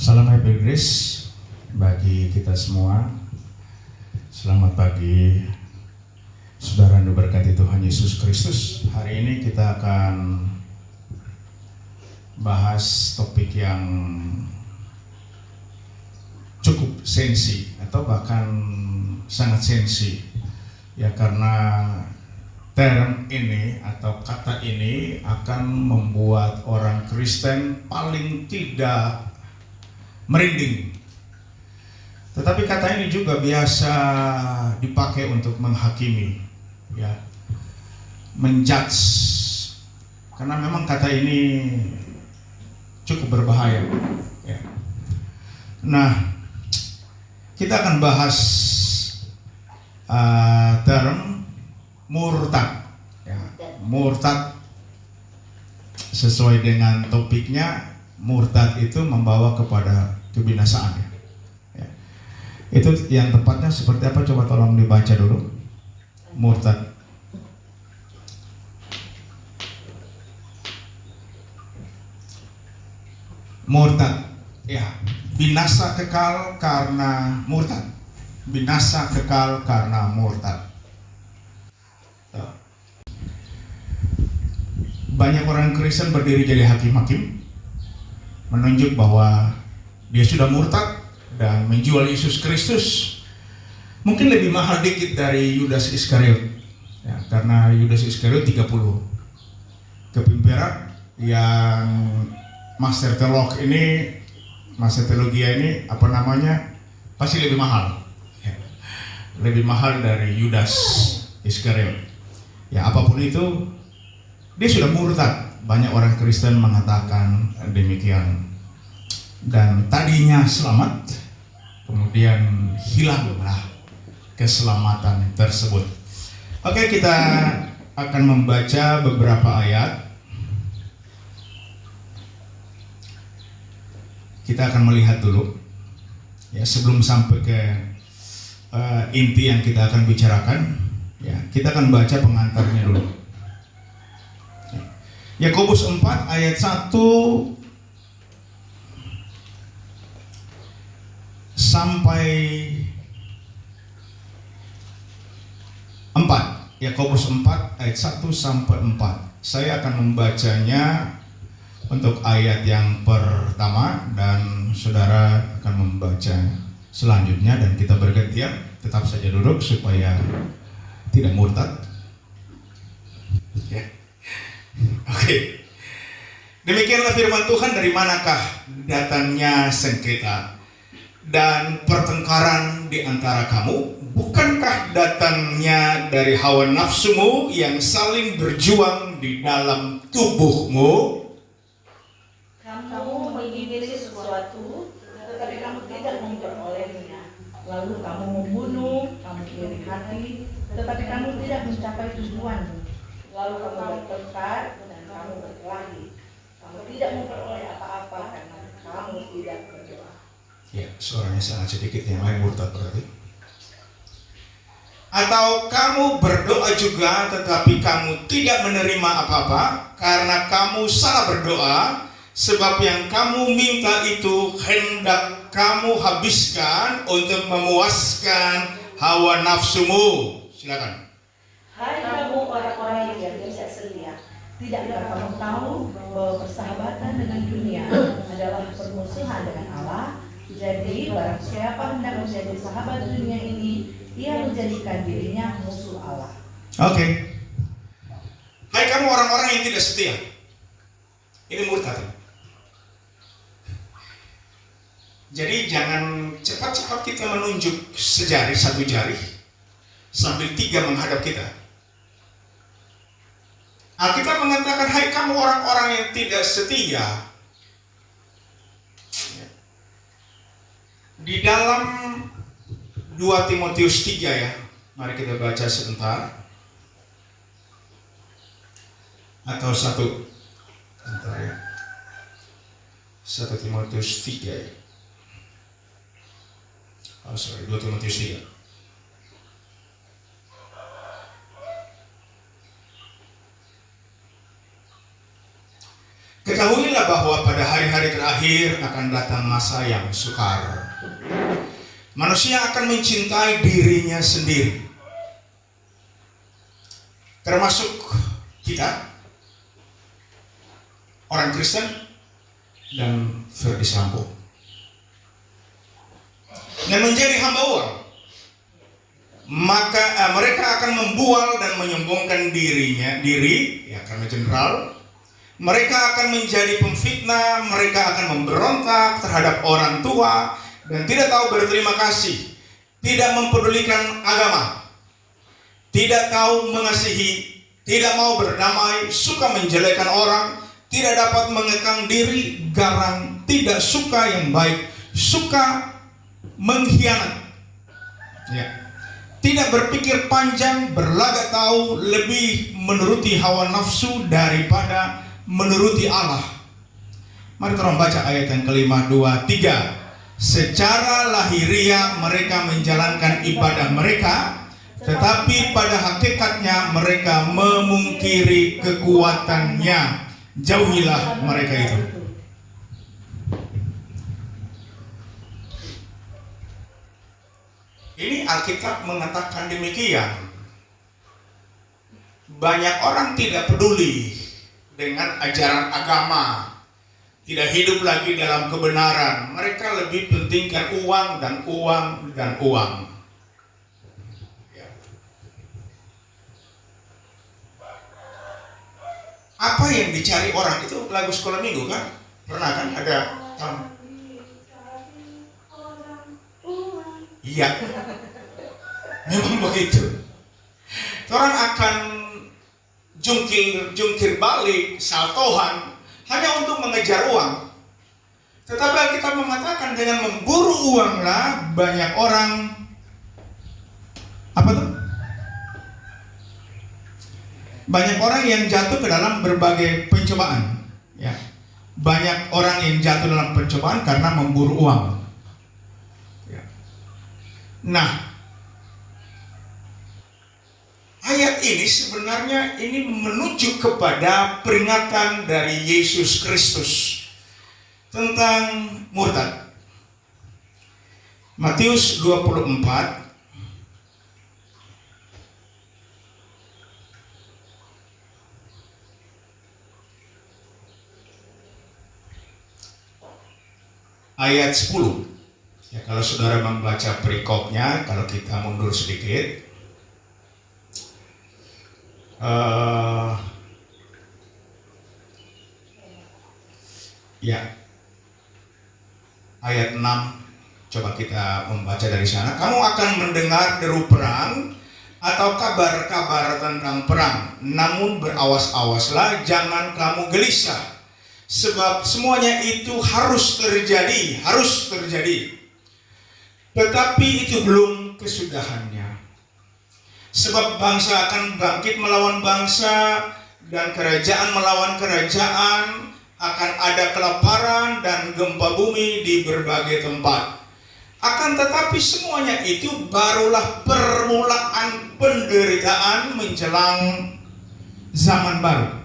Salam Happy Grace bagi kita semua. Selamat pagi, saudara yang diberkati Tuhan Yesus Kristus. Hari ini kita akan bahas topik yang cukup sensi atau bahkan sangat sensi, ya, karena term ini atau kata ini akan membuat orang Kristen paling tidak merinding. Tetapi kata ini juga biasa dipakai untuk menghakimi, ya, menjudge, karena memang kata ini cukup berbahaya, ya. Nah, kita akan bahas term murtad, ya. Murtad sesuai dengan topiknya. Murtad itu membawa kepada kebinasaan, ya. Itu yang tepatnya seperti apa? Coba tolong dibaca dulu. Murtad. Murtad, ya, binasa kekal karena murtad. Binasa kekal karena murtad. Banyak orang Kristen berdiri jadi hakim-hakim, menunjuk bahwa dia sudah murtad dan menjual Yesus Kristus mungkin lebih mahal dikit dari Yudas Iskariot, ya, karena Yudas Iskariot 30 kepimpiran, yang master teologi ini apa namanya, pasti lebih mahal, ya, lebih mahal dari Yudas Iskariot. Ya, apapun itu, dia sudah murtad. Banyak orang Kristen mengatakan demikian. Dan tadinya selamat, kemudian hilanglah keselamatan tersebut. Oke, kita akan membaca beberapa ayat. Kita akan melihat dulu, ya, sebelum sampai ke inti yang kita akan bicarakan, ya, kita akan baca pengantarnya dulu. Yakobus 4 ayat 1 sampai 4. Yakobus 4 ayat 1 sampai 4. Saya akan membacanya untuk ayat yang pertama dan saudara akan membaca selanjutnya, dan kita bergantian. Tetap saja duduk supaya tidak murtad, ya. Oke. Demikianlah firman Tuhan. Dari manakah datangnya sengketa dan pertengkaran di antara kamu? Bukankah datangnya dari hawa nafsumu yang saling berjuang di dalam tubuhmu? Kamu menginginkan sesuatu, tetapi kamu tidak memperolehnya. Lalu kamu membunuh, kamu iri hati, tetapi kamu tidak mencapai tujuanmu. Lalu kamu bertengkar dan kamu berkelahi. Kamu tidak memperoleh apa-apa karena kamu tidak berdoa. Ya, suaranya sangat sedikit. Yang lain murtad berarti. Atau kamu berdoa juga, tetapi kamu tidak menerima apa-apa karena kamu salah berdoa, sebab yang kamu minta itu hendak kamu habiskan untuk memuaskan hawa nafsumu. Silakan. Hai kamu orang-orang yang tidak setia, tidakkah kamu tahu bahwa persahabatan dengan dunia adalah permusuhan dengan Allah? Jadi barang siapa hendak menjadi sahabat dunia ini, ia menjadikan dirinya musuh Allah. Oke. Hai kamu orang-orang yang tidak setia. Ini murtad. Jadi jangan cepat-cepat kita menunjuk sejari, satu jari, sambil 3 menghadap kita. Alkitab mengatakan, hai kamu orang-orang yang tidak setia. Di dalam 2 Timotius 3, ya. Mari kita baca sebentar. Atau 1 Timotius 3, ya. 2 Timotius 3. Ketahuilah bahwa pada hari-hari terakhir akan datang masa yang sukar. Manusia akan mencintai dirinya sendiri, termasuk kita, orang Kristen, dan Ferdi Sambo, dan menjadi hamba uang. Maka mereka akan membual dan menyombongkan diri ya, karena jenderal. Mereka akan menjadi pemfitnah, mereka akan memberontak terhadap orang tua dan tidak tahu berterima kasih, tidak mempedulikan agama, tidak tahu mengasihi, tidak mau berdamai, suka menjelekkan orang, tidak dapat mengekang diri, garang, tidak suka yang baik, suka mengkhianat, ya. Tidak berpikir panjang, berlagak tahu, lebih menuruti hawa nafsu daripada menuruti Allah. Mari kita baca ayat yang kelima, 2, 3. Secara lahiriah mereka menjalankan ibadah mereka, tetapi pada hakikatnya mereka memungkiri kekuatannya. Jauhilah mereka itu. Ini Alkitab mengatakan demikian. Banyak orang tidak peduli dengan ajaran agama, tidak hidup lagi dalam kebenaran. Mereka lebih pentingkan uang dan uang dan uang. Ya. Apa yang dicari orang itu lagu sekolah minggu kan? Pernah kan ada iya, memang begitu. Orang akan jungkir balik, saltohan hanya untuk mengejar uang. Tetapi Alkitab mengatakan dengan memburu uanglah banyak orang banyak orang yang jatuh ke dalam berbagai pencobaan. Ya, banyak orang yang jatuh dalam pencobaan karena memburu uang. Nah, ayat ini sebenarnya ini menuju kepada peringatan dari Yesus Kristus tentang murtad. Matius 24 ayat 10. Ya, kalau saudara membaca perikopnya, kalau kita mundur sedikit, ya, ayat 6, coba kita membaca dari sana. Kamu akan mendengar deru perang atau kabar-kabar tentang perang, namun berawas-awaslah, jangan kamu gelisah, sebab semuanya itu harus terjadi. Tetapi itu belum kesudahannya. Sebab bangsa akan bangkit melawan bangsa dan kerajaan melawan kerajaan, akan ada kelaparan dan gempa bumi di berbagai tempat. Akan tetapi semuanya itu barulah permulaan penderitaan menjelang zaman baru.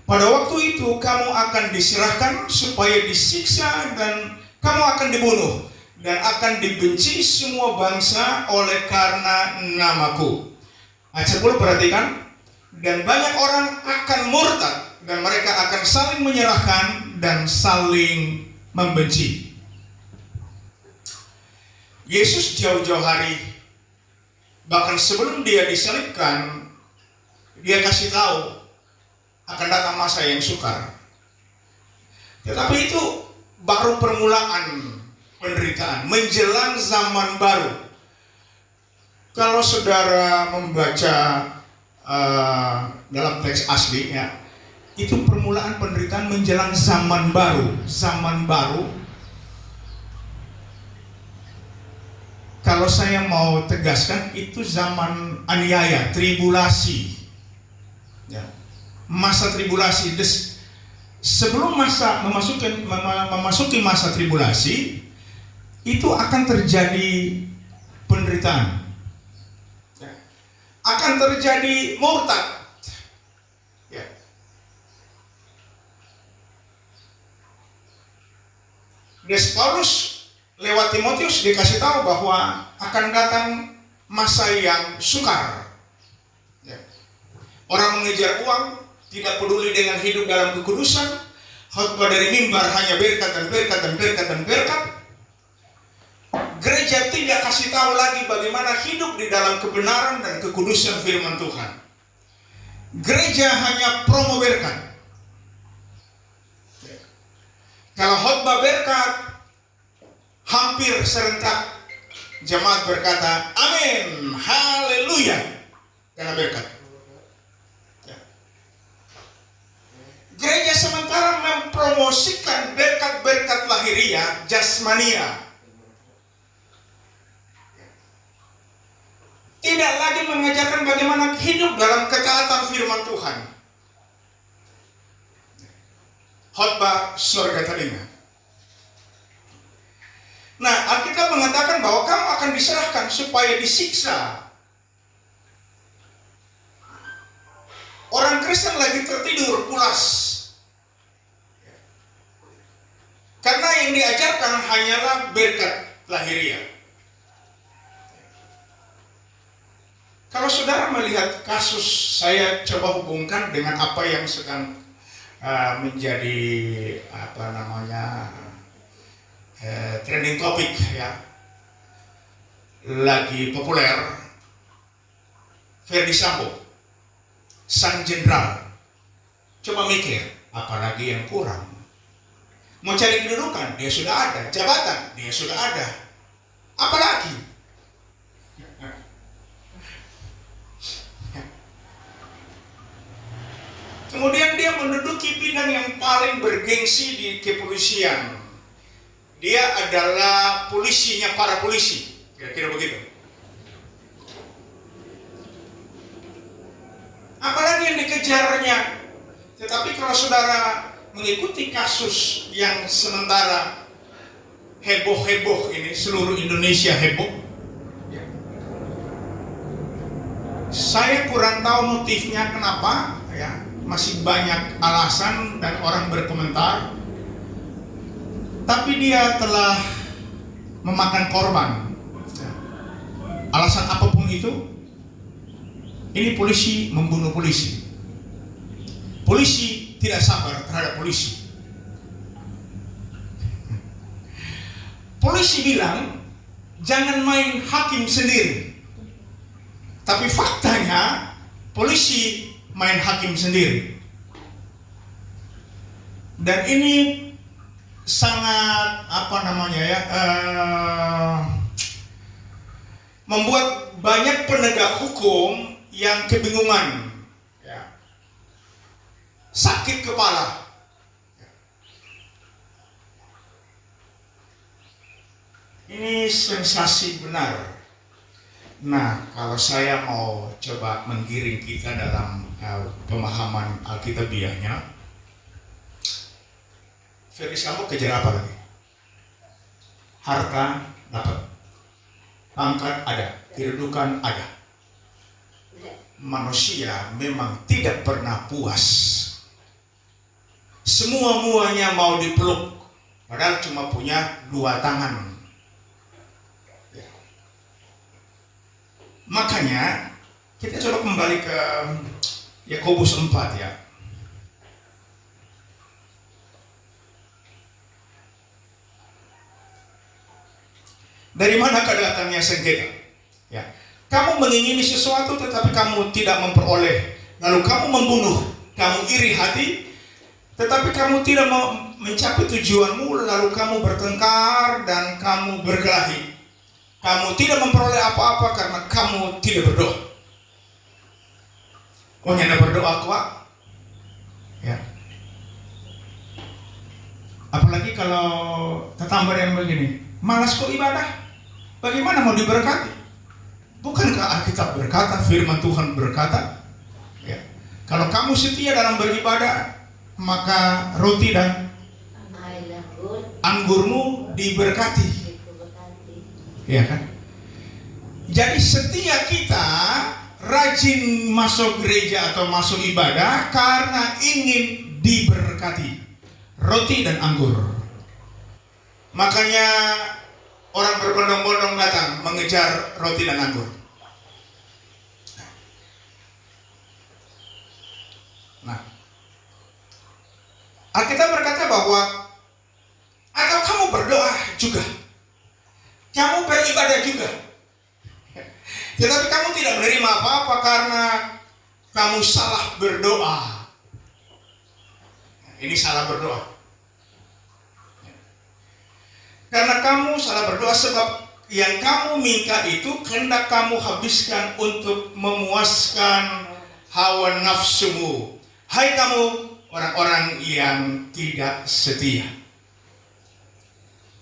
Pada waktu itu kamu akan diserahkan supaya disiksa dan kamu akan dibunuh. Dan akan dibenci semua bangsa oleh karena namaku. Ayat 10 perhatikan. Dan banyak orang akan murtad, dan mereka akan saling menyerahkan dan saling membenci. Yesus jauh-jauh hari, bahkan sebelum dia disalibkan, dia kasih tahu akan datang masa yang sukar. Tetapi itu baru permulaan penderitaan menjelang zaman baru. Kalau saudara membaca dalam teks asli, ya, itu permulaan penderitaan menjelang zaman baru. Zaman baru, kalau saya mau tegaskan, itu zaman aniaya, tribulasi, ya, masa tribulasi. Sebelum memasuki masa tribulasi, itu akan terjadi penderitaan, ya, akan terjadi murtad, ya. Des Paulus lewat Timotius dikasih tahu bahwa akan datang masa yang sukar. Ya. Orang mengejar uang, tidak peduli dengan hidup dalam kekudusan, khotbah dari mimbar hanya berkat dan berkat dan berkat dan berkat. Gereja tidak kasih tahu lagi bagaimana hidup di dalam kebenaran dan kekudusan firman Tuhan. Gereja hanya promo berkat. Kalau khotbah berkat, hampir serentak jemaat berkata, amin, haleluya, karena berkat. Gereja sementara mempromosikan berkat-berkat lahiriah, jasmania. Tidak lagi mengajarkan bagaimana hidup dalam ketaatan firman Tuhan. Khotbah surga telinga. Nah, Alkitab mengatakan bahwa kamu akan diserahkan supaya disiksa. Orang Kristen lagi tertidur pulas. Karena yang diajarkan hanyalah berkat lahiriah. Kalau saudara melihat kasus, saya coba hubungkan dengan apa yang sedang menjadi trending topic ya, lagi populer. Ferdy Sambo, sang jenderal. Coba mikir, apalagi yang kurang? Mau cari kedudukan, dia sudah ada. Jabatan, dia sudah ada. Apalagi? Kemudian dia menduduki bidang yang paling bergengsi di kepolisian. Dia adalah polisinya para polisi, kira-kira begitu. Apalagi yang dikejarnya. Tetapi kalau saudara mengikuti kasus yang sementara heboh-heboh ini, seluruh Indonesia heboh, ya. Saya kurang tahu motifnya kenapa, ya. Masih banyak alasan dan orang berkomentar. Tapi dia telah memakan korban. Alasan apapun itu, ini polisi membunuh polisi. Polisi tidak sabar terhadap polisi. Polisi bilang, jangan main hakim sendiri. Tapi faktanya, polisi main hakim sendiri. Dan ini sangat membuat banyak penegak hukum yang kebingungan, ya. Sakit kepala. Ini sensasi benar. Nah, kalau saya mau coba menggiring kita dalam pemahaman Alkitabiahnya, Ferdy Sambo kejar apa lagi? Harta dapat, pangkat ada, kedudukan ada. Manusia memang tidak pernah puas. Semua-muanya mau dipeluk, padahal cuma punya 2 tangan. Makanya kita coba kembali ke Yakobus 4 ya. Dari mana kedatangannya sengketa? Ya. Kamu mengingini sesuatu tetapi kamu tidak memperoleh. Lalu kamu membunuh, kamu iri hati, tetapi kamu tidak mau mencapai tujuanmu, lalu kamu bertengkar dan kamu berkelahi. Kamu tidak memperoleh apa-apa karena kamu tidak berdoa. Oh, nyanda berdoa kuat. Ya. Apalagi kalau tetangga yang begini, malas kok ibadah. Bagaimana mau diberkati? Bukankah Alkitab berkata, firman Tuhan berkata, ya, kalau kamu setia dalam beribadah, maka roti dan anggurmu diberkati. Ya kan? Jadi setia kita rajin masuk gereja atau masuk ibadah karena ingin diberkati. Roti dan anggur. Makanya orang berbondong-bondong datang mengejar roti dan anggur. Nah, Alkitab berkata bahwa atau kamu berdoa juga, kamu beribadah juga, tetapi kamu tidak menerima apa-apa karena kamu salah berdoa. Ini salah berdoa. Karena kamu salah berdoa sebab yang kamu minta itu hendak kamu habiskan untuk memuaskan hawa nafsumu. Hai kamu orang-orang yang tidak setia.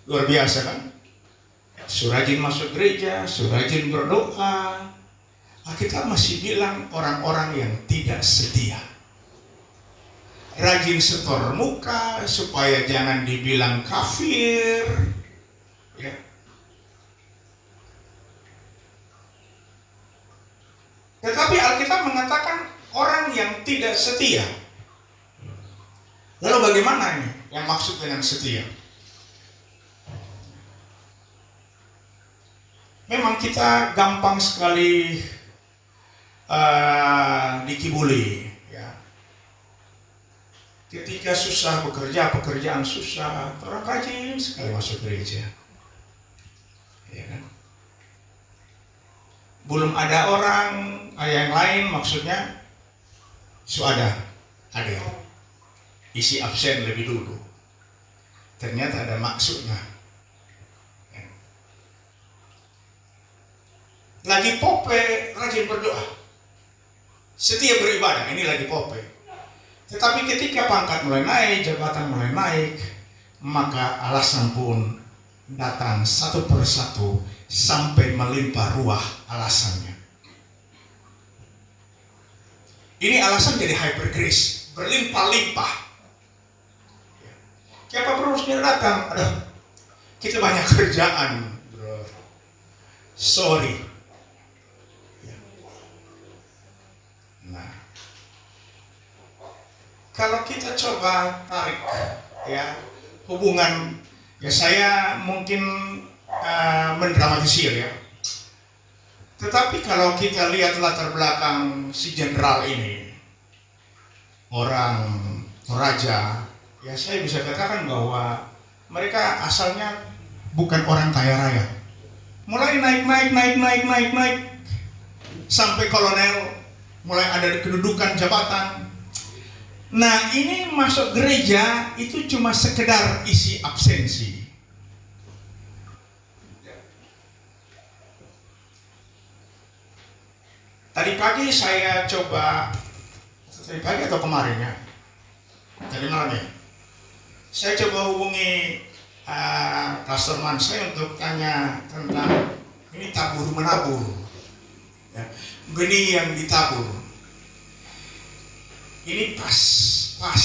Luar biasa kan? Surajin masuk gereja, surajin berdoa. Kita masih bilang orang-orang yang tidak setia. Rajin setor muka supaya jangan dibilang kafir. Ya. Tetapi Alkitab mengatakan orang yang tidak setia. Lalu bagaimana ini yang maksud dengan setia? Memang kita gampang sekali dikibuli. Ketika susah bekerja, pekerjaan susah, orang rajin sekali masuk gereja. Ya kan? Belum ada orang yang lain, maksudnya ada isi absen lebih dulu. Ternyata ada maksudnya. Lagi pope, rajin berdoa, setia beribadah, ini lagi pope. Tetapi ketika pangkat mulai naik, jabatan mulai naik, maka alasan pun datang satu persatu sampai melimpah ruah alasannya. Ini alasan jadi hyper grace, berlimpah-limpah. Siapa bro, sudah datang? Aduh, kita banyak kerjaan, bro. Sorry. Nah, kalau kita coba tarik ya hubungan, ya saya mungkin mendramatisir ya. Tetapi kalau kita lihat latar belakang si jenderal ini, orang Toraja, ya saya bisa katakan bahwa mereka asalnya bukan orang kaya raya. Mulai naik sampai kolonel, mulai ada kedudukan jabatan. Nah, ini masuk gereja itu cuma sekedar isi absensi. Tadi pagi saya coba, tadi pagi atau kemarin ya, tadi malam ya, saya coba hubungi pastorman saya untuk tanya tentang ini tabur menabur, ya, benih yang ditabur. Ini pas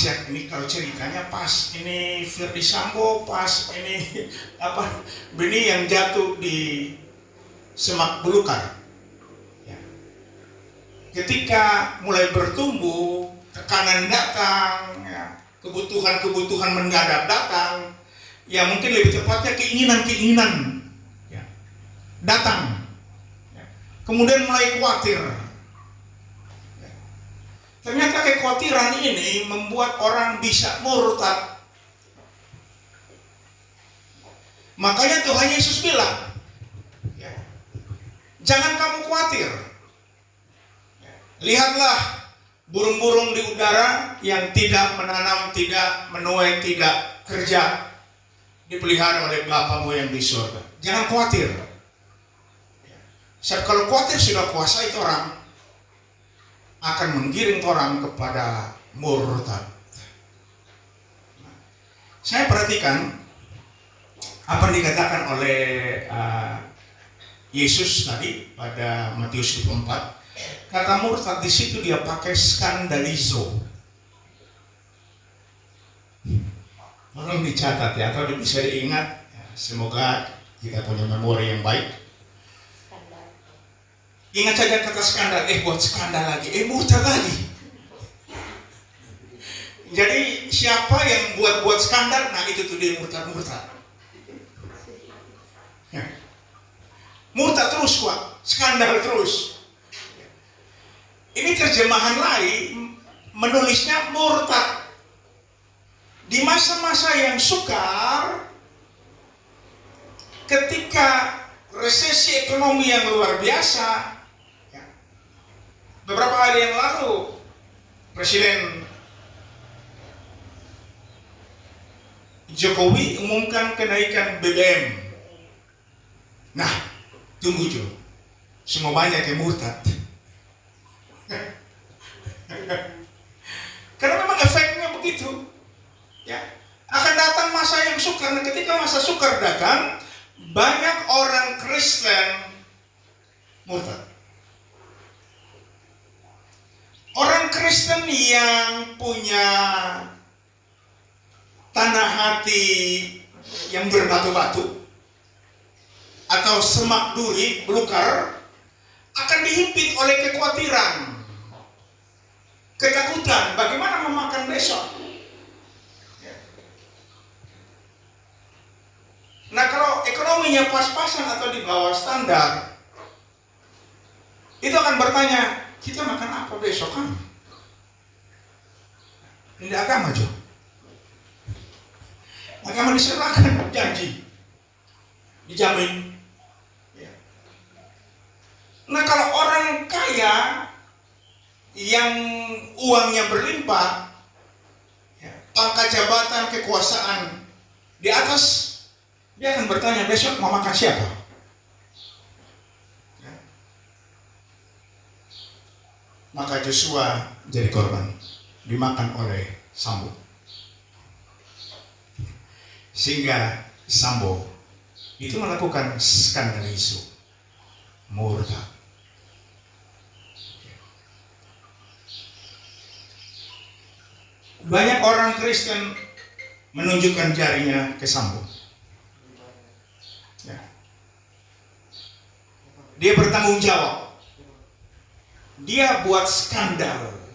ya, ini kalau ceritanya pas, ini Ferdi Sambo, pas ini apa benih yang jatuh di semak belukar. Ya. Ketika mulai bertumbuh, tekanan datang, ya, kebutuhan mendadak datang, ya mungkin lebih tepatnya keinginan ya, datang. Ya. Kemudian mulai khawatir. Ternyata kekhawatiran ini membuat orang bisa murtad. Makanya Tuhan Yesus bilang, ya, jangan kamu khawatir. Ya, lihatlah burung-burung di udara yang tidak menanam, tidak menuai, tidak kerja, dipelihara oleh Bapamu yang di surga. Jangan khawatir. Ya, sebab kalau khawatir sudah kuasa itu orang akan menggiring orang kepada murtad. Saya perhatikan apa yang dikatakan oleh Yesus tadi pada Matius 24. Kata murtad di situ dia pakai skandalizo. Tolong dicatat ya, atau bisa diingat. Semoga kita punya memori yang baik. Ingat saja kata skandal, buat skandal lagi, murtad lagi. Jadi siapa yang buat skandal, nah itu tuh dia murtad. Murtad terus kuat, skandal terus. Ini terjemahan lain menulisnya murtad. Di masa-masa yang sukar, ketika resesi ekonomi yang luar biasa, ya, beberapa hari yang lalu Presiden Jokowi umumkan kenaikan BBM. Nah, tunggu Jo, semua banyak yang murtad. Karena memang efeknya begitu. Ya, akan datang masa yang sukar. Dan ketika masa sukar datang, banyak orang Kristen murtad. Orang Kristen yang punya tanah hati yang berbatu-batu atau semak duri, belukar, akan dihimpit oleh kekhawatiran, ketakutan, bagaimana memakan besok. Nah, kalau ekonominya pas-pasan atau di bawah standar, itu akan bertanya, kita makan apa besok kan? Ini agama Jo. Agama diserahkan, janji, dijamin. Ya. Nah, kalau orang kaya yang uangnya berlimpah, ya, pangkat jabatan, kekuasaan di atas, dia akan bertanya, besok mau makan siapa? Ya. Maka Joshua jadi korban, dimakan oleh Sambo. Sehingga Sambo itu melakukan skandal isu murtad. Banyak orang Kristen menunjukkan jarinya ke Sambo. Ya. Dia bertanggung jawab. Dia buat skandal.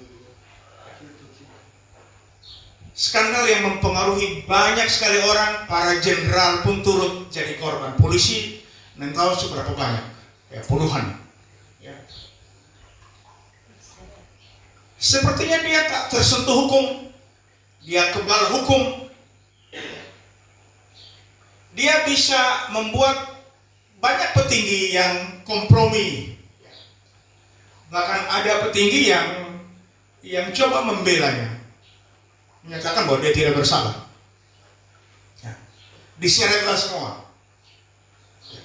Skandal yang mempengaruhi banyak sekali orang. Para jenderal pun turut jadi korban. Polisi, nggak tahu seberapa banyak, ya, puluhan. Ya. Sepertinya dia tak tersentuh hukum, dia kebal hukum. Dia bisa membuat banyak petinggi yang kompromi. Bahkan ada petinggi yang coba membelanya, menyatakan bahwa dia tidak bersalah. Ya. Diseretlah semua. Ya.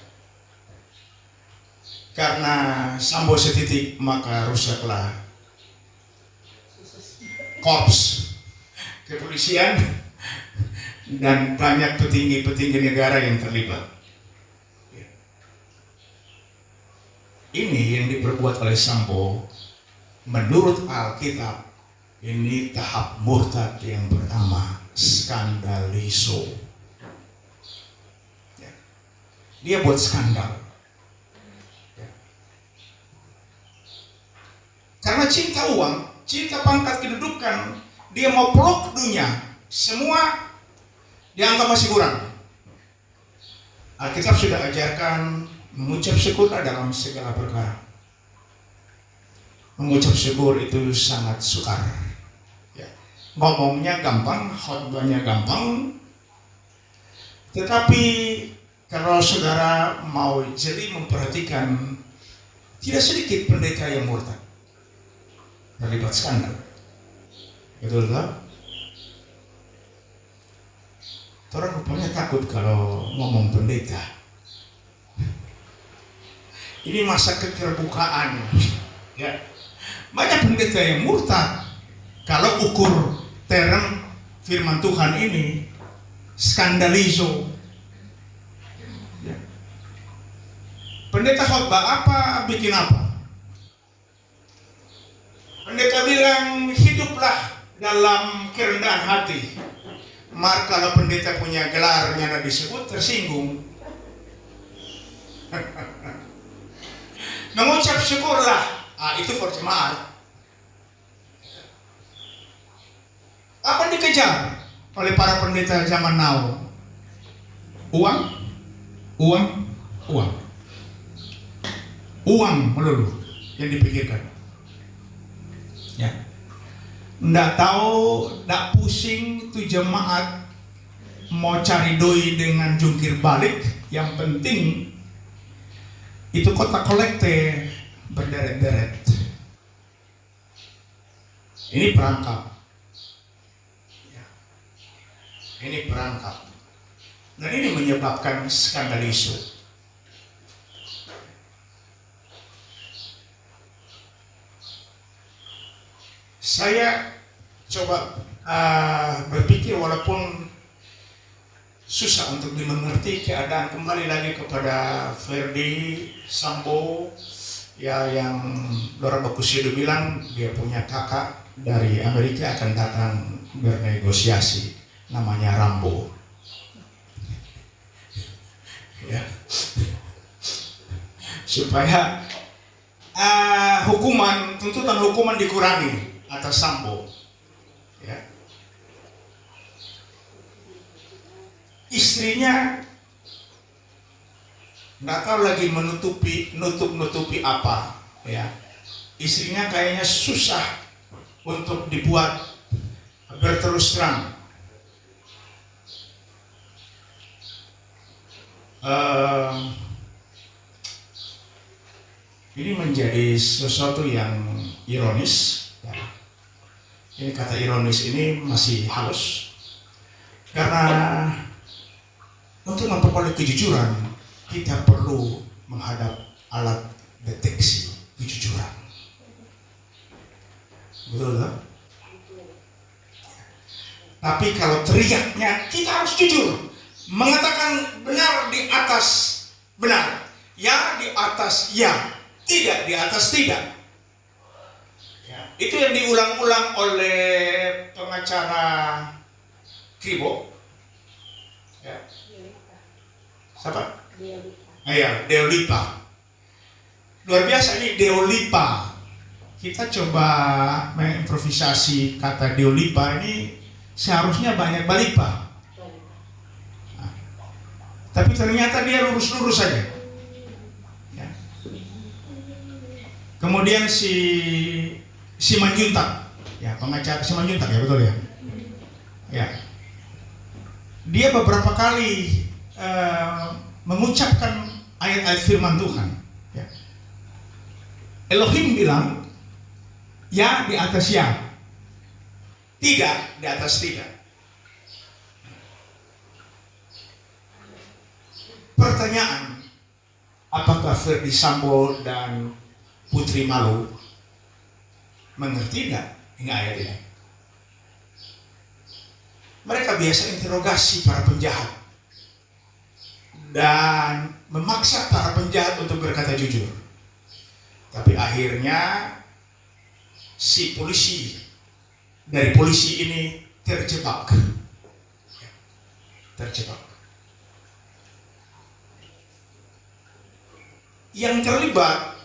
Karena Sambo setitik, maka rusaklah korps kepolisian dan banyak petinggi-petinggi negara yang terlibat. Ya. Ini yang diperbuat oleh Sambo, menurut Alkitab, ini tahap murtad yang pertama, skandaliso. Ya. Dia buat skandal. Ya. Karena cinta uang, cinta pangkat kedudukan, dia mau peluk dunia, semua dianggap masih kurang. Alkitab sudah ajarkan mengucap syukur dalam segala perkara. Mengucap syukur itu sangat sukar. Ngomongnya gampang, khotbahnya gampang, tetapi kalau saudara mau jeli memperhatikan, tidak sedikit pendeta yang murtad, terlibat skandal. Betul tak? Orang rupanya takut kalau ngomong pendeta. Ini masa keterbukaan. Ya. Banyak pendeta yang murtad. Kalau ukur term firman Tuhan ini skandalizo. Ya. Pendeta khotbah apa, bikin apa? Pendeta bilang hiduplah dalam kerendahan hati. Mar kalau pendeta punya gelarnya nggak disebut, tersinggung. Mengucap syukurlah, itu for jemaat. Apa dikejar oleh para pendeta zaman now? Uang, uang, uang. uang melulu yang dipikirkan. Ya. Nggak tahu, nggak pusing itu jemaat mau cari doi dengan jungkir balik. Yang penting itu kotak kolekte berderet-deret. Ini perangkap. Ya. Ini perangkap. Dan ini menyebabkan skandal isu. Saya coba berpikir, walaupun susah untuk dimengerti keadaan, kembali lagi kepada Ferdi Sambo, ya, yang Dora Bakushido bilang dia punya kakak dari Amerika akan datang bernegosiasi, namanya Rambo. Ya. Supaya tuntutan hukuman dikurangi atas Sambo. Ya. Istrinya nggak tahu lagi nutup-nutupi apa. Ya. Istrinya kayaknya susah untuk dibuat berterus terang. Ini menjadi sesuatu yang ironis. Ya. Ini kata ironis ini masih halus, karena untuk memperoleh kejujuran kita perlu menghadap alat deteksi kejujuran. Betul tak? Tapi kalau teriaknya kita harus jujur, mengatakan benar di atas benar, ya di atas ya, tidak di atas tidak. Ya, itu yang diulang-ulang oleh pengacara Kribo. Ya. Siapa? Ya, Deolipa. Luar biasa ini Deolipa. Kita coba mengimprovisasi kata Deolipa ini, seharusnya banyak balipa. Nah, tapi ternyata dia lurus-lurus saja. Ya. Kemudian si Simanjuntak, ya, pengacara Simanjuntak, ya, betul ya. Ya. Dia beberapa kali mengucapkan ayat-ayat firman Tuhan. Ya. Elohim bilang ya di atas ya, tidak di atas tidak. Pertanyaan, apakah Ferdi Sambo dan Putri Malu mengerti nggak ini ayat ini? Mereka biasa interogasi para penjahat dan memaksa para penjahat untuk berkata jujur. Tapi akhirnya si polisi ini terjebak. Yang terlibat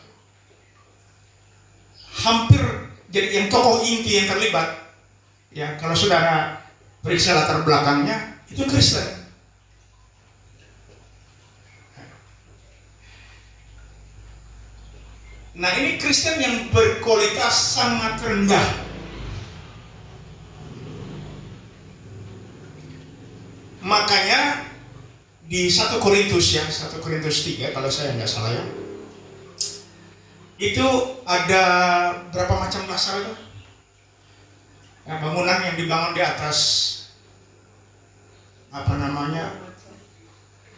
hampir jadi yang tokoh inti yang terlibat, ya, kalau saudara periksa latar belakangnya itu Kristen. Nah, ini Kristen yang berkualitas sangat rendah. Makanya di 1 Korintus 3 kalau saya nggak salah ya, itu ada berapa macam dasar itu? Ya, bangunan yang dibangun di atas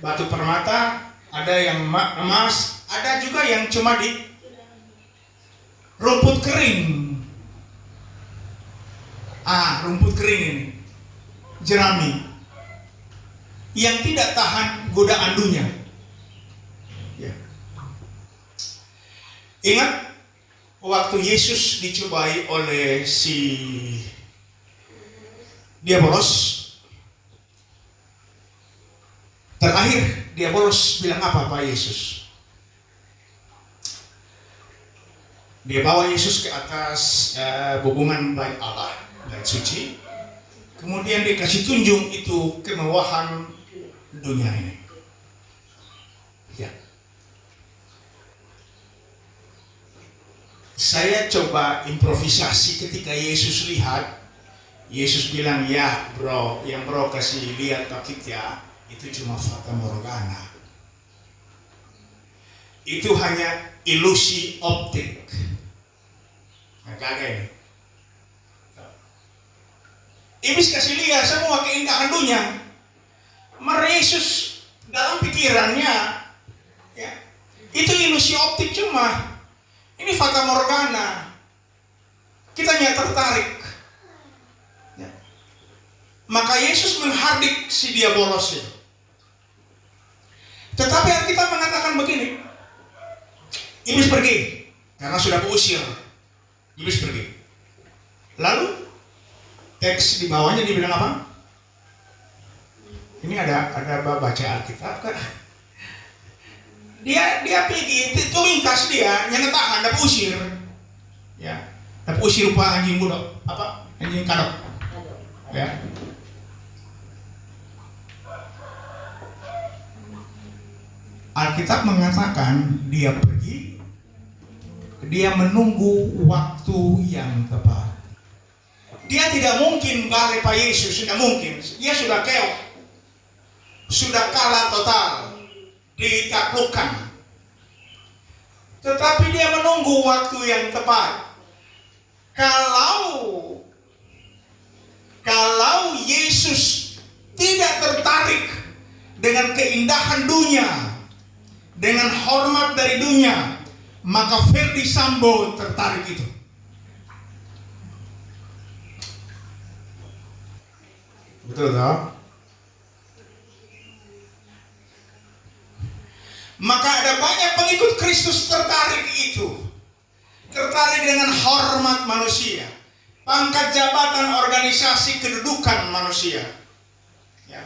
batu permata, ada yang emas, ada juga yang cuma di rumput kering. Rumput kering ini, jerami, yang tidak tahan godaan dunia. Ya. Ingat waktu Yesus dicobai oleh si diabolos, terakhir diabolos bilang apa Pak Yesus? Dia bawa Yesus ke atas hubungan bait Allah, bait suci. Kemudian dikasih tunjuk itu kemewahan dunia ini. Ya. Saya coba improvisasi ketika Yesus lihat. Yesus bilang, ya bro, yang bro kasih lihat takut ya, itu cuma fata morgana. Itu hanya ilusi optik. Nah, kagak ini. Iblis kasih lihat semua keindahan dunia. Yesus dalam pikirannya, ya, itu ilusi optik cuma. Ini fata morgana. Kita hanya tertarik. Ya. Maka Yesus menghardik si dia bolos itu. Tetapi Alkitab mengatakan begini. Iblis pergi karena sudah diusir. Iblis pergi. Lalu teks di bawahnya dibilang apa? Ini ada baca Alkitab kan? Dia pergi, itu ringkas dia, yang tahan, dapat usir, ya, dapat usir rupa anjing budak, apa? Anjing kadok, ya. Alkitab mengatakan dia pergi, dia menunggu waktu yang tepat. Dia tidak mungkin balik Pak Yesus, tidak mungkin. Dia sudah keok, sudah kalah total, ditaklukkan. Tetapi dia menunggu waktu yang tepat. Kalau Yesus tidak tertarik dengan keindahan dunia, dengan hormat dari dunia, maka Ferdi Sambo tertarik itu. Betul tak? Maka ada banyak pengikut Kristus tertarik itu. Tertarik dengan hormat manusia, pangkat jabatan, organisasi, kedudukan manusia. Ya.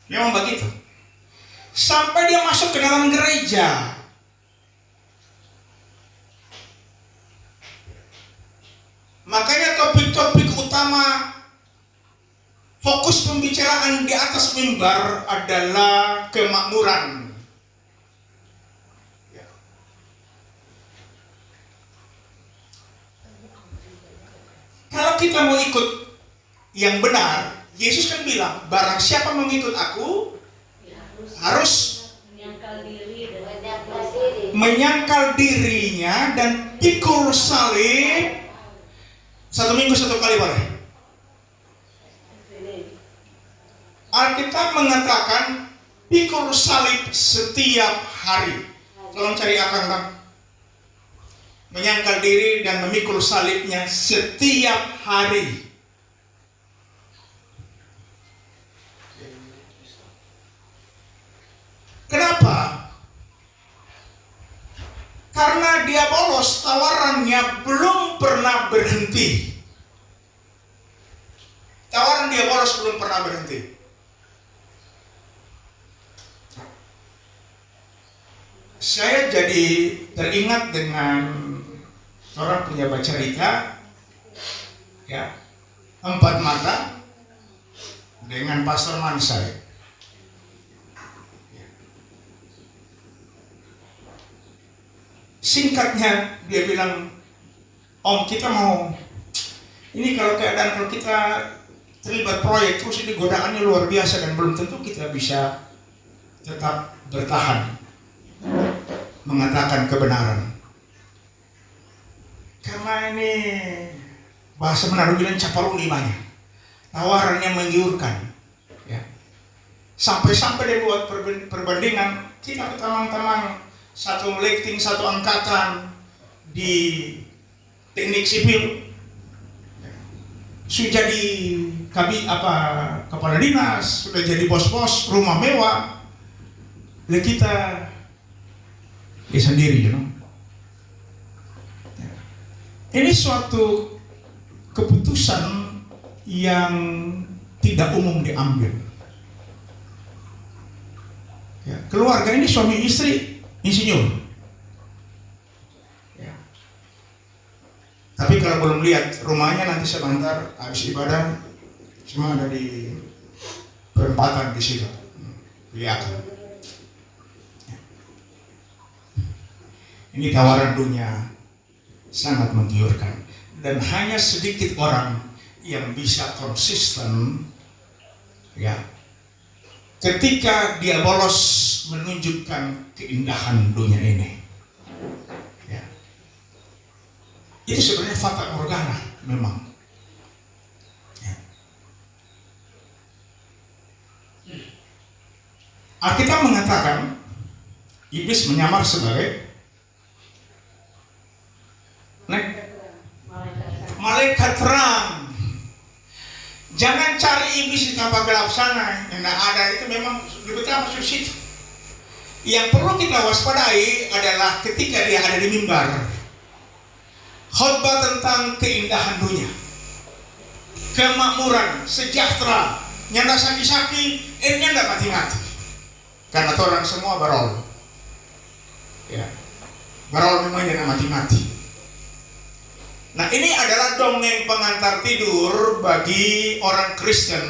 Memang begitu. Sampai dia masuk ke dalam gereja. Makanya topik-topik utama fokus pembicaraan di atas mimbar adalah kemakmuran. Ya. Kalau kita mau ikut yang benar, Yesus kan bilang, barang siapa mengikut aku harus menyangkal dirinya dan pikul salib. 1 minggu 1 kali boleh. Alkitab mengatakan pikul salib setiap hari. Tolong cari akang. Menyangkal diri dan memikul salibnya setiap hari. Kenapa? Karena dia bolos, tawarannya belum pernah berhenti. Tawaran dia bolos belum pernah berhenti. Saya jadi teringat dengan orang punya baca cerita, ya, 4 mata dengan Pastor Mansai. Singkatnya dia bilang, Om, kita mau ini kalau kita terlibat proyek terus ini godaannya luar biasa dan belum tentu kita bisa tetap bertahan mengatakan kebenaran. Karena ini bahasa Manado bilang caparu limanya, tawarannya menggiurkan, ya. Sampai-sampai dia buat perbandingan kita ke teman-teman satu lifting, satu angkatan di teknik sipil, sudah jadi kepala dinas, sudah jadi bos-bos, rumah mewah, dan kita sendiri, you know? Ini suatu keputusan yang tidak umum diambil. Ya, keluarga ini suami istri insinyur. Ya. Tapi kalau belum lihat rumahnya nanti sebentar habis ibadah semua ada di perempatan di situ. Lihat. Ya. Ini tawaran dunia. sangat menggiurkan. Dan hanya sedikit orang yang bisa konsisten, ya, ketika dia bolos menunjukkan keindahan dunia ini. Ya. Itu sebenarnya fata morgana memang. Ya. Alkitab mengatakan iblis menyamar sebagai malaikat terang. Jangan cari iblis di tempat gelap sana, yang ada itu memang kita masuk situ. Yang perlu kita waspadai adalah ketika dia ada di mimbar, khotbah tentang keindahan dunia, kemakmuran, sejahtera, nyanda saki-saki, nyanda mati-mati. Karena orang semua barol, ya, barol memang nyanda mati-mati. Nah, ini adalah dongeng pengantar tidur bagi orang Kristen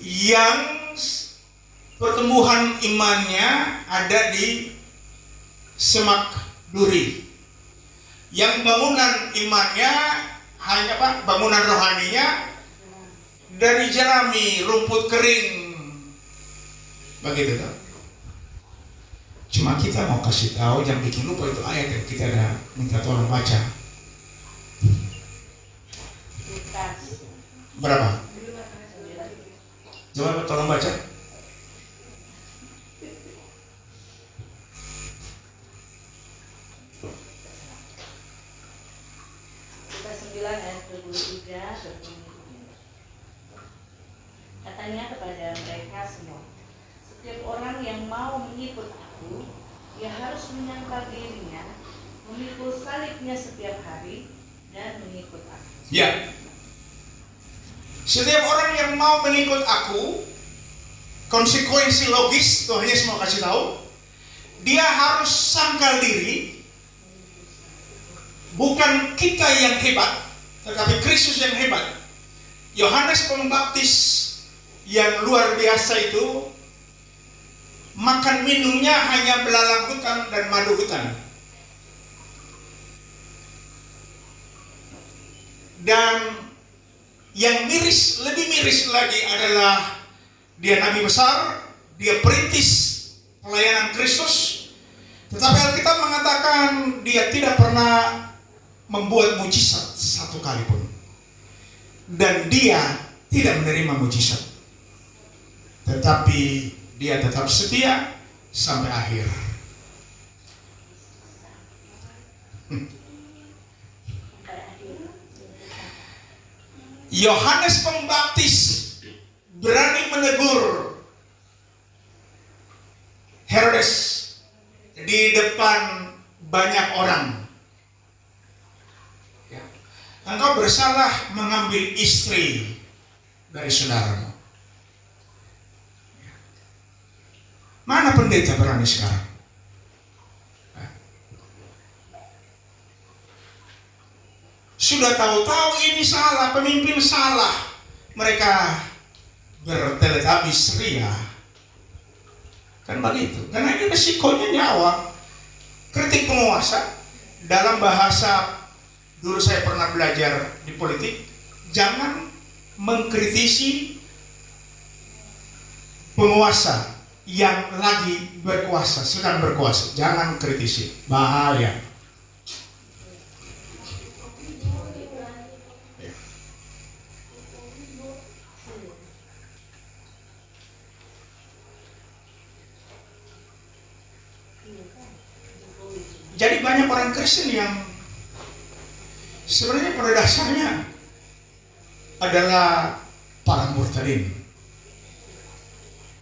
yang pertumbuhan imannya ada di semak duri, yang bangunan imannya hanya bangunan rohaninya dari jerami rumput kering, begitu kan? Cuma kita mau kasih tahu, jangan bikin lupa itu ayat yang kita ada minta tolong baca. Berapa? Coba tolong baca. Lukas 9 ayat 23. Katanya kepada mereka semua, setiap orang yang mau mengikut aku, ia harus menyangkal dirinya, memikul salibnya setiap hari, dan mengikut aku. Ya. Setiap orang yang mau mengikut aku, konsekuensi logis Tuhan Yesus mau kasih tahu, dia harus sangkal diri. Bukan kita yang hebat, tetapi Kristus yang hebat. Yohanes Pembaptis yang luar biasa itu, makan minumnya hanya belalang hutan dan madu hutan. Dan yang miris, lebih miris lagi adalah dia nabi besar, dia perintis pelayanan Kristus, tetapi Alkitab mengatakan dia tidak pernah membuat mujizat satu kali pun, dan dia tidak menerima mujizat, tetapi dia tetap setia sampai akhir. Yohanes Pembaptis berani menegur Herodes di depan banyak orang. Ya. Engkau bersalah mengambil istri dari saudaramu. Ya. Mana pendeta berani sekarang? Sudah tahu-tahu ini salah, pemimpin salah, mereka berteletabis ria. Kan begitu. Karena ini resikonya nyawa. Kritik penguasa, dalam bahasa dulu saya pernah belajar di politik, jangan mengkritisi penguasa yang lagi berkuasa, sedang berkuasa. Jangan kritisi, bahaya. Jadi banyak orang Kristen yang sebenarnya pada dasarnya adalah para murtadin,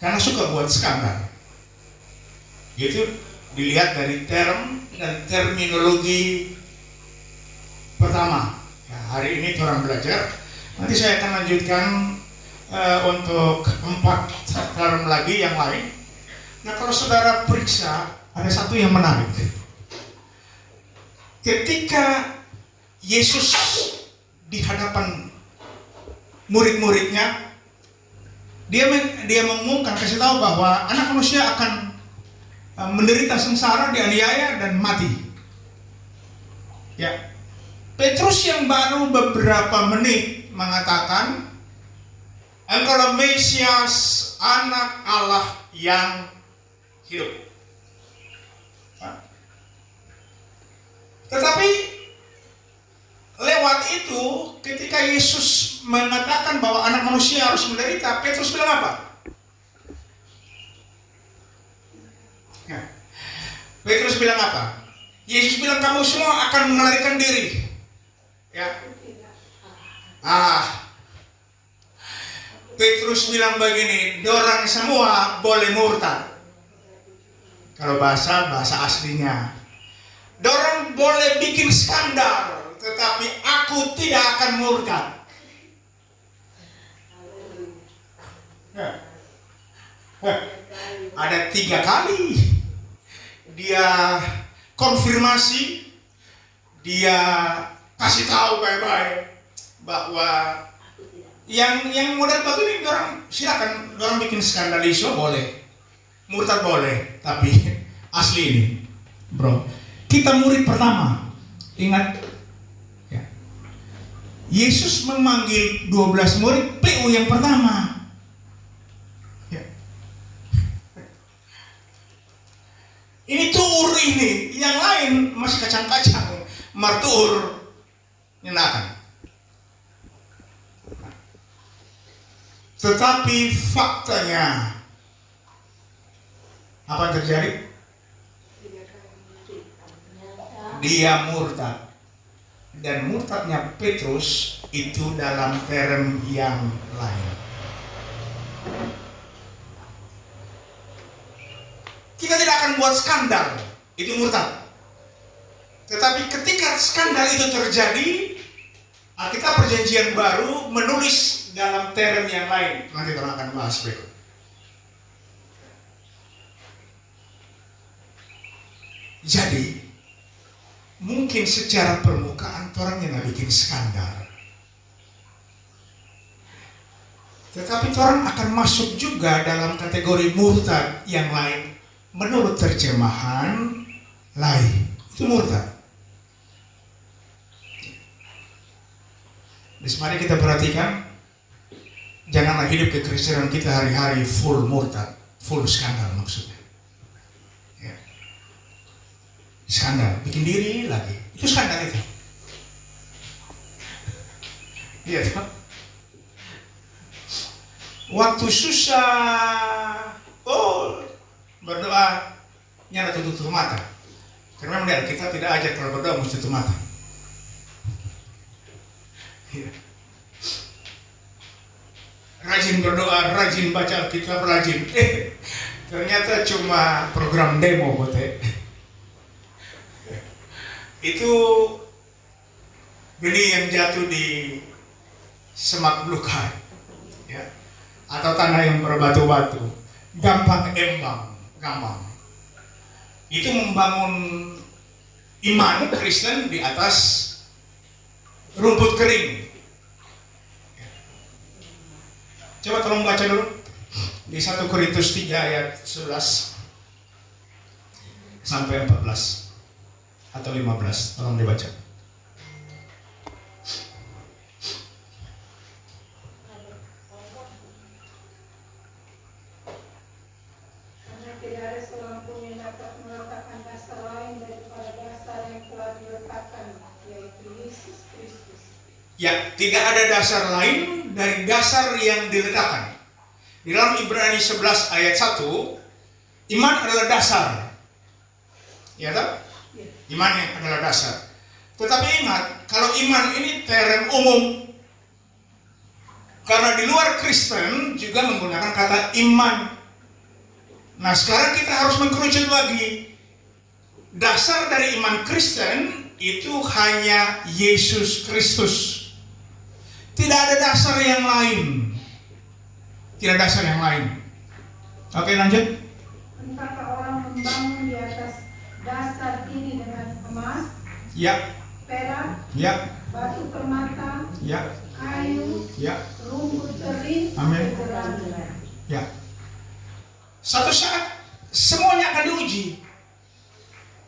karena suka buat skandal. Itu dilihat dari term dan terminologi pertama. Ya, hari ini orang belajar. Nanti saya akan lanjutkan untuk 4 term lagi yang lain. Nah, kalau saudara periksa, ada satu yang menarik. Ketika Yesus di hadapan murid-muridnya, dia mengumumkan, kasih tahu bahwa anak manusia akan menderita sengsara, dianiaya dan mati. Ya, Petrus yang baru beberapa menit mengatakan, engkaulah Mesias, anak Allah yang hidup. Tetapi lewat itu, ketika Yesus mengatakan bahwa anak manusia harus menderita, Petrus bilang apa? Petrus bilang apa? Yesus bilang kamu semua akan melarikan diri. Ya. Petrus bilang begini, dorang semua boleh murtad. Kalau bahasa aslinya, dorang boleh bikin skandal, tetapi aku tidak akan murtad. Ada 3 kali dia konfirmasi, dia kasih tahu baik-baik bahwa yang model batu ini orang silakan, orang bikin skandal isu boleh, murtad boleh, tapi asli ini, bro, kita murid pertama, ingat ya, Yesus memanggil 12 murid PU yang pertama. Ini tuur ini, yang lain masih kacang-kacang, martur, nyenakan. Tetapi faktanya, apa yang terjadi? Dia murtad. Dan murtadnya Petrus itu dalam term yang lain. Kita tidak akan buat skandal, itu murtad. Tetapi ketika skandal itu terjadi, Alkitab Perjanjian Baru menulis dalam term yang lain. Nanti kita akan bahas berikut. Jadi, mungkin secara permukaan orangnya nggak bikin skandal. Tetapi orang akan masuk juga dalam kategori murtad yang lain. Menurut terjemahan lain, itu murtad. Jadi mari kita perhatikan, janganlah hidup kekristenan kita hari-hari full murtad, full skandal maksudnya. Ya. Skandal, bikin diri lagi, itu skandal itu. Iya, waktu susah, berdoa nyala tutup mata. Karena memang kita tidak ajar kalau berdoa mesti tutup mata. Ya. Rajin berdoa, rajin baca Alkitab, rajin. Ternyata cuma program demo bote. Itu benih yang jatuh di semak belukar, ya, atau tanah yang berbatu-batu, gampang embang. Gampang. Itu membangun iman Kristen di atas rumput kering. Coba tolong baca dulu di 1 Korintus 3 ayat 11 sampai 14 atau 15. Tolong dibaca. Ya, tidak ada dasar lain dari dasar yang diletakkan. Di dalam Ibrani 11 ayat 1, iman adalah dasar. Ya tak? Iman adalah dasar. Tetapi ingat, kalau iman ini term umum. Karena di luar Kristen juga menggunakan kata iman. Nah, sekarang kita harus mengkerucut lagi. Dasar dari iman Kristen itu hanya Yesus Kristus. Tidak ada dasar yang lain. Tidak ada dasar yang lain. Oke, lanjut. Entahkah orang membangun di atas dasar ini dengan emas, Ya. perak, Ya. batu permata, Ya. kayu, Ya. rumput kering, Amin. jerami. Ya. Satu saat semuanya akan diuji.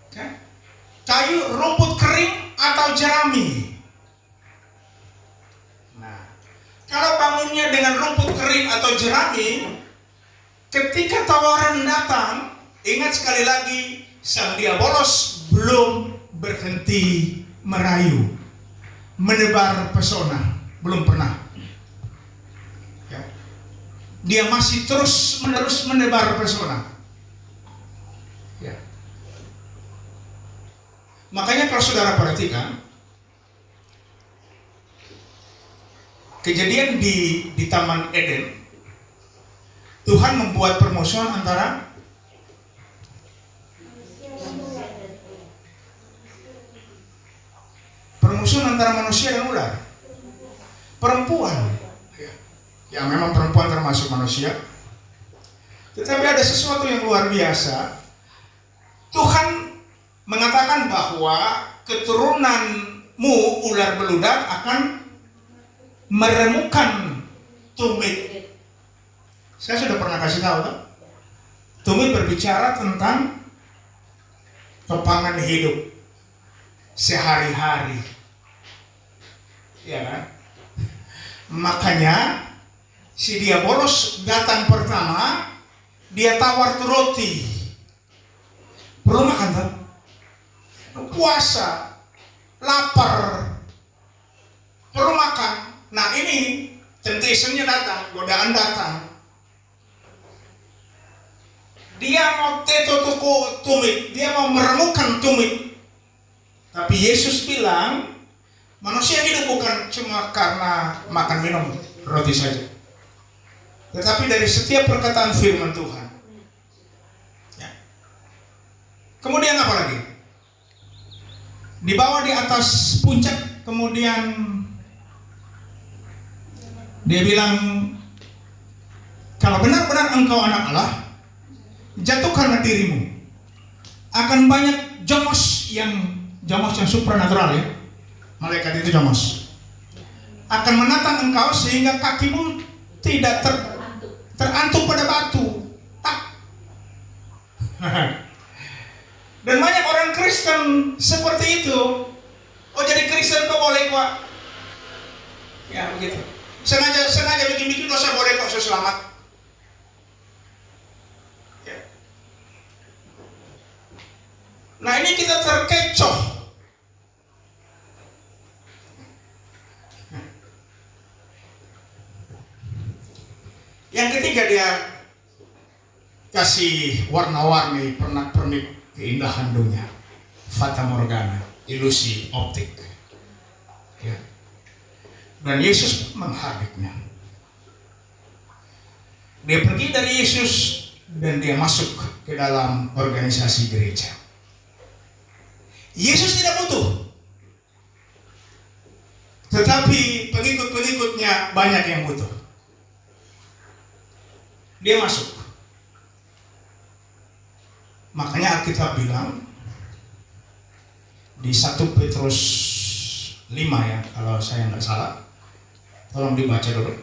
Kan? Kayu, rumput kering atau jerami. Kalau bangunnya dengan rumput kering atau jerami, ketika tawaran datang, ingat sekali lagi, sang diabolos belum berhenti merayu, menebar pesona, belum pernah. Ya. Dia masih terus menerus menebar pesona. Ya. Makanya kalau saudara perhatikan, kejadian di Taman Eden, Tuhan membuat permusuhan antara manusia dan ular. Perempuan, ya memang perempuan termasuk manusia, tetapi ada sesuatu yang luar biasa. Tuhan mengatakan bahwa keturunanmu ular beludak akan meremukan tumit. Saya sudah pernah kasih tahu kan? Tumit berbicara tentang kepangan hidup sehari-hari. Ya kan? Makanya si diabolos datang pertama, dia tawar tuh roti. Perlu makan kan? Puasa, lapar, perlu makan. Nah ini temptation-nya datang, godaan datang. Dia mau teto tuku tumit, dia mau meremukan tumit. Tapi Yesus bilang, manusia hidup bukan cuma karena makan minum roti saja, tetapi dari setiap perkataan firman Tuhan. Ya. Kemudian apa lagi? Dibawa di atas puncak, kemudian dia bilang, kalau benar-benar engkau anak Allah, jatuhkanlah dirimu. Akan banyak jomos yang supranatural ya. Malaikat itu jomos. Akan menatang engkau sehingga kakimu tidak terantuk pada batu. Dan banyak orang Kristen seperti itu. Oh jadi Kristen kok boleh kok? Ya begitu. Sengaja bikin dosa boleh kok, saya selamat. Ya. Nah ini kita terkecoh. Yang ketiga, dia kasih warna-warni, pernak-pernik keindahan dunia, fata morgana, ilusi optik. Ya. Dan Yesus menghadapnya. Dia pergi dari Yesus dan dia masuk ke dalam organisasi gereja. Yesus tidak butuh, tetapi pengikut-pengikutnya banyak yang butuh. Dia masuk. Makanya Alkitab bilang di 1 Petrus 5 ya, kalau saya nggak salah, tolong dibaca dulu.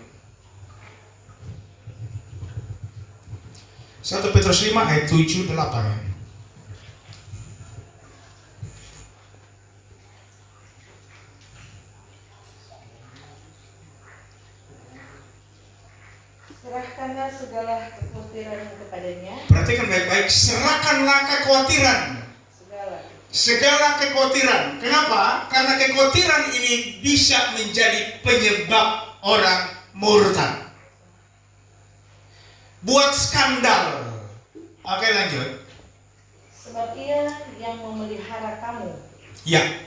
1 Petrus 5 ayat 7-8 ya. Serahkanlah segala kekhawatiran kepadanya. Perhatikan baik-baik, serahkanlah kekhawatiran. Segala kekhawatiran. Kenapa? Karena kekhawatiran ini bisa menjadi penyebab orang murtad. Buat skandal. Oke lanjut. Sebab ia yang memelihara kamu. Ya.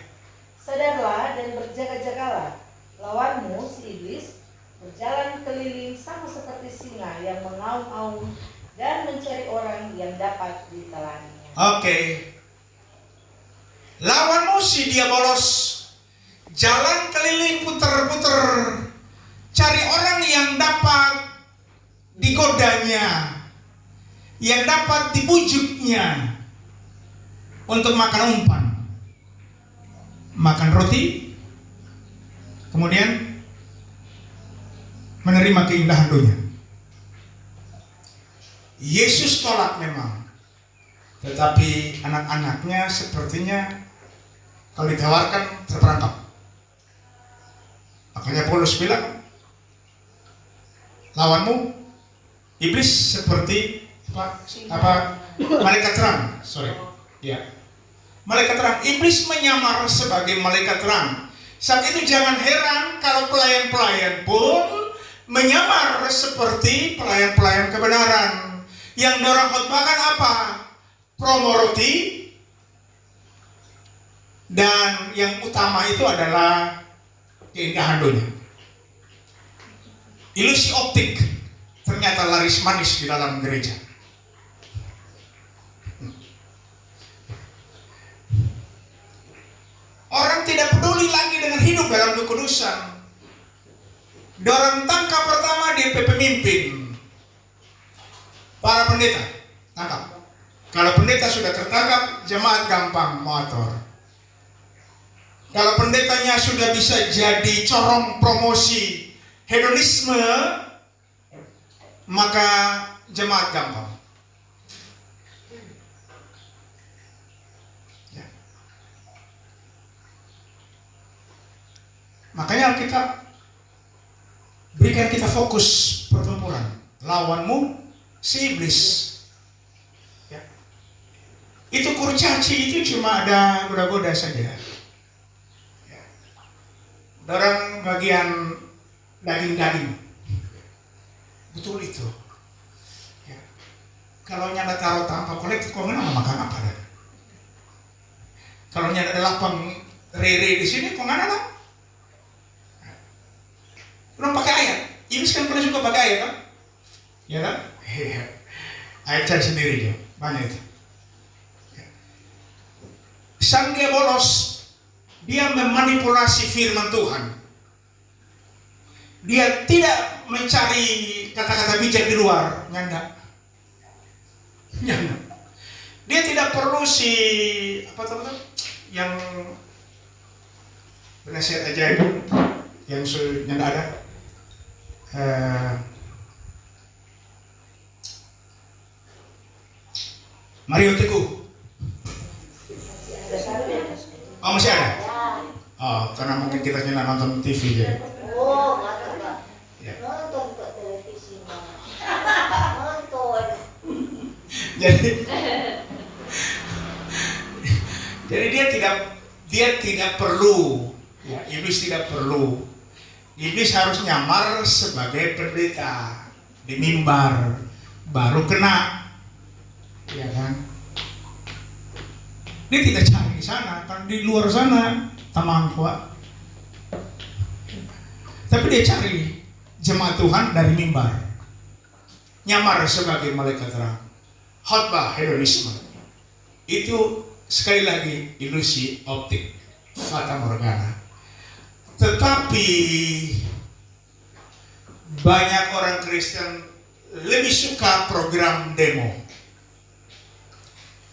Sadarlah dan berjaga-jagalah. Lawanmu si iblis berjalan keliling sama seperti singa yang mengaum-aum dan mencari orang yang dapat ditelannya. Oke. Lawanmu si diabolos jalan keliling puter-puter cari orang yang dapat digodanya, yang dapat dibujuknya untuk makan umpan, makan roti, kemudian menerima keindahan dunia. Yesus tolak memang, tetapi anak-anaknya sepertinya kalau ditawarkan terperangkap. Makanya Paulus bilang, Lawanmu iblis seperti malaikat terang. Sorry. Ya. Malaikat terang. Iblis menyamar sebagai malaikat terang. Saat itu jangan heran kalau pelayan-pelayan pun menyamar seperti pelayan-pelayan kebenaran. Yang dorong khotbahkan apa? Promo roti. Dan yang utama itu adalah keindahan dunia. Ilusi optik ternyata laris manis di dalam gereja. Orang tidak peduli lagi dengan hidup dalam kekudusan. Dorong tangkap pertama di pemimpin, para pendeta tangkap. Kalau pendeta sudah tertangkap, jemaat gampang mengatur. Kalau pendetanya sudah bisa jadi corong promosi hedonisme, maka jemaat gampang. Ya. Makanya Alkitab berikan kita fokus pertempuran. Lawanmu si iblis. Ya. Itu kurcaci itu cuma ada goda-goda saja. Dorang bagian daging-daging. Betul itu. Ya. Kalau nyanda taruh tanpa kolek, kau nggak makan apa dah? Kalau nyanda ada lapang rere di sini, kau nggak ada? Belum pakai ayat. Iblis kan pernah suka pakai ayat kan? Ya kan? Ayat cari sendiri jo, banyak itu. Ya. Sang dia bolos. Dia memanipulasi firman Tuhan. Dia tidak mencari kata-kata bijak di luar, nyanda. Dia tidak perlu si yang penasihat ajaib yang nyanda ada. Mario Teguh. Oh, masih ada? Oh, karena mungkin kita cuma nonton TV jadi. Oh, nggak Pak. Ya. Nonton ke televisi nonton. Jadi dia tidak perlu, ya, iblis tidak perlu. Iblis harus nyamar sebagai pendeta di mimbar, baru kena, ya kan? Dia tidak cari di sana, kan di luar sana tamang kuat. Tapi dia cari jemaat Tuhan dari mimbar, nyamar sebagai malaikat terang. Khotbah hedonisme itu sekali lagi ilusi optik, fata morgana. Tetapi banyak orang Kristen lebih suka program demo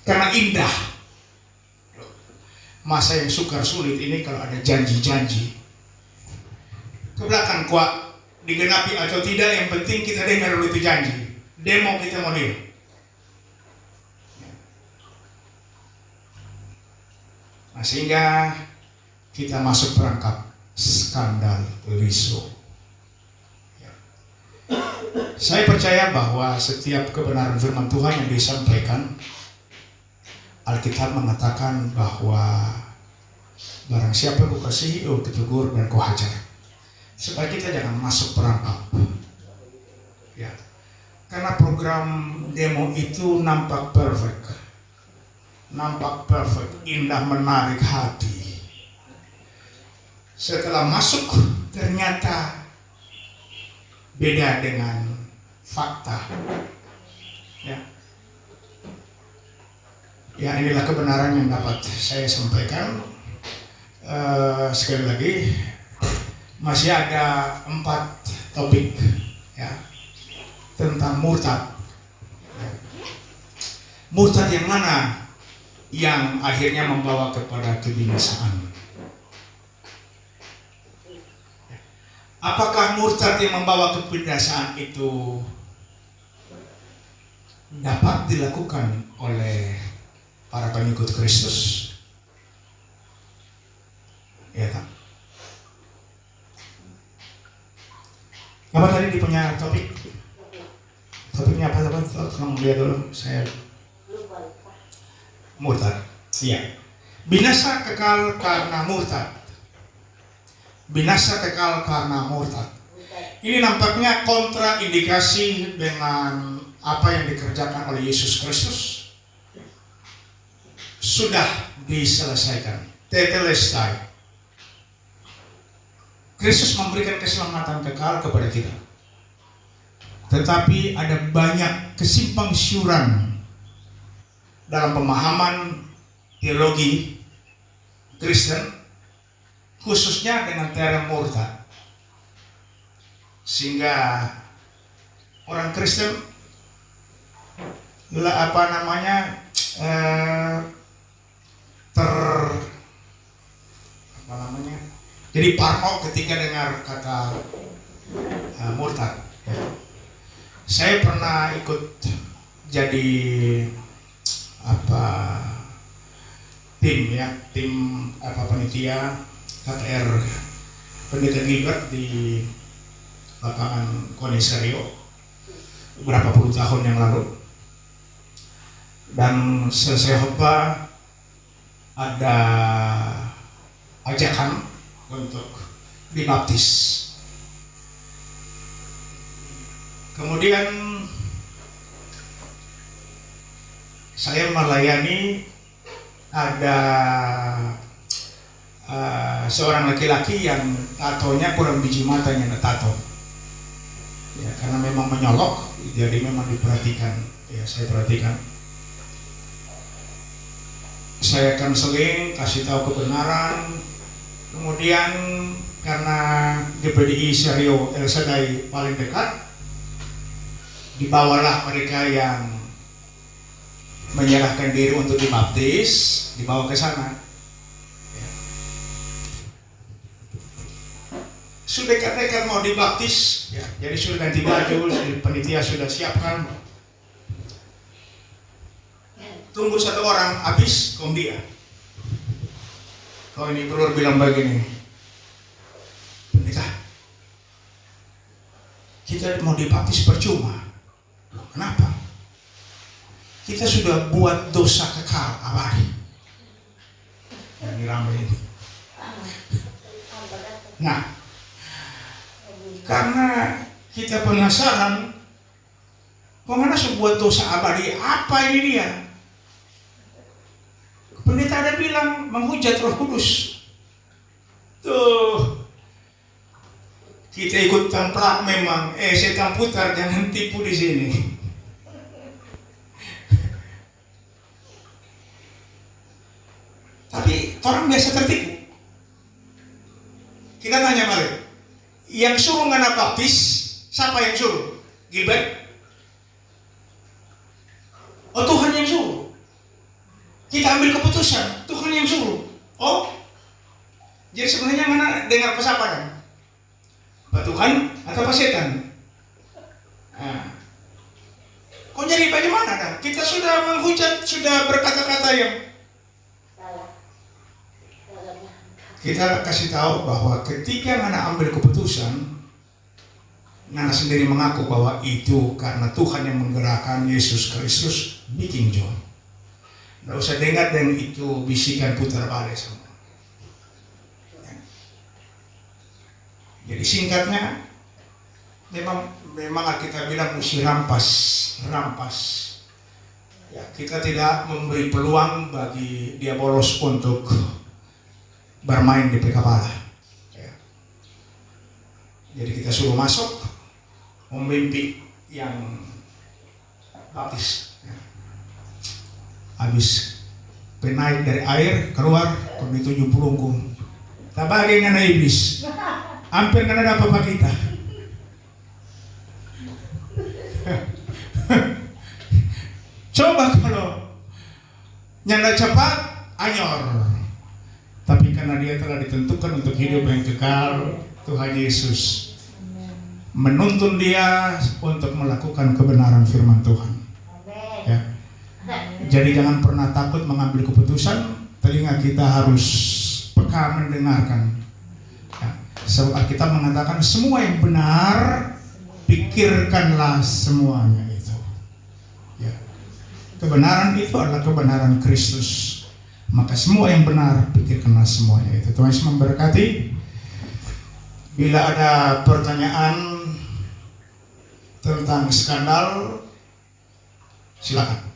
karena indah. Masa yang sukar sulit ini kalau ada janji-janji ke belakang kuat digenapi atau tidak, yang penting kita dengar dulu itu janji. Demo kita mau dia. Nah, sehingga kita masuk perangkap skandal liso. Ya. Saya percaya bahwa setiap kebenaran firman Tuhan yang disampaikan, Alkitab mengatakan bahwa barang siapa yang kau kasihi, kau tegur dan kau hajar. Supaya kita jangan masuk perangkap. Ya. Karena program demo itu nampak perfect. Indah, menarik hati. Setelah masuk ternyata beda dengan fakta. Ya. Ya, inilah kebenaran yang dapat saya sampaikan. Sekali lagi masih ada 4 topik ya tentang murtad. Murtad yang mana yang akhirnya membawa kepada kebinasaan? Apakah murtad yang membawa kebinasaan itu dapat dilakukan oleh para pengikut Kristus? Ya kan? Apa tadi dia punya topik? Topiknya apa? Tolong lihat dulu. Saya Lupa. murtad. Iya. Binasa kekal karena murtad. Binasa kekal karena murtad. Ini nampaknya kontraindikasi dengan apa yang dikerjakan oleh Yesus Kristus. Sudah diselesaikan. Tetelestai. Kristus memberikan keselamatan kekal kepada kita. Tetapi ada banyak kesimpang siuran dalam pemahaman teologi Kristen, khususnya dengan term murtad. Sehingga orang Kristen jadi parno ketika dengar kata murtad. Ya. Saya pernah ikut jadi tim panitia KTR Pendeta Gilbert di lapangan Konesario beberapa puluh tahun yang lalu. Dan selesai khotbah ada ajakan untuk dibaptis. Kemudian saya melayani ada seorang laki-laki yang tatonya kurang biji matanya tato. Ya, karena memang menyolok, jadi memang diperhatikan. Ya, saya perhatikan. Saya konseling, kasih tahu kebenaran. Kemudian karena GPDI Serio El Shaddai paling dekat, dibawalah mereka yang menyerahkan diri untuk dibaptis, dibawa ke sana. Ya. Sudah dekat-dekat mau dibaptis, ya, jadi sudah ganti baju, panitia sudah siapkan. Tunggu satu orang habis, dia. Kau ini brother bilang begini, pendeta, kita mau dibaptis percuma. Kenapa? Kita sudah buat dosa kekal abadi. Yang ramai ini. Nah, karena kita penasaran, kemana sebuah dosa abadi? Apa ini dia? Pendeta ada bilang menghujat Roh Kudus. Tuh, kita ikut templak memang. Setan putar, jangan tipu di sini. Tapi orang biasa tertipu. Kita tanya balik, yang suruh ngana baptis, siapa yang suruh? Gilbert? Oh, Tuhan yang suruh. Kita ambil keputusan, Tuhan yang suruh. Oh, jadi sebenarnya mana dengar pesaparan? Pak Tuhan atau Pak Setan? Nah. Kok jadi bagaimana kan? Kita sudah menghujat, sudah berkata-kata yang Salah. kita kasih tahu bahwa ketika Nana ambil keputusan, Nana sendiri mengaku bahwa itu karena Tuhan yang menggerakkan Yesus Kristus bikin John. Nggak usah dengar dan itu bisikan putar balik semua. Ya. Jadi singkatnya, memang kita bilang mesti rampas. Ya, kita tidak memberi peluang bagi diabolos untuk bermain di kepala. Ya. Jadi kita suruh masuk, memimpin yang baptis. Ya. Habis penaik dari air keluar, kami tujuh pelungkung. Tabagi ngana iblis, hampir ngana dapat apa kita. Coba kalau nyanda cepat, anyor. Tapi karena dia telah ditentukan untuk hidup yang kekal, Tuhan Yesus menuntun dia untuk melakukan kebenaran firman Tuhan. Ya. Jadi jangan pernah takut mengambil keputusan. Telinga kita harus peka mendengarkan. Ya. Sebab kita mengatakan semua yang benar pikirkanlah semuanya itu. Ya. Kebenaran itu adalah kebenaran Kristus. Maka semua yang benar, pikirkanlah semuanya itu. Tuhan Yesus memberkati. Bila ada pertanyaan tentang skandal, silakan.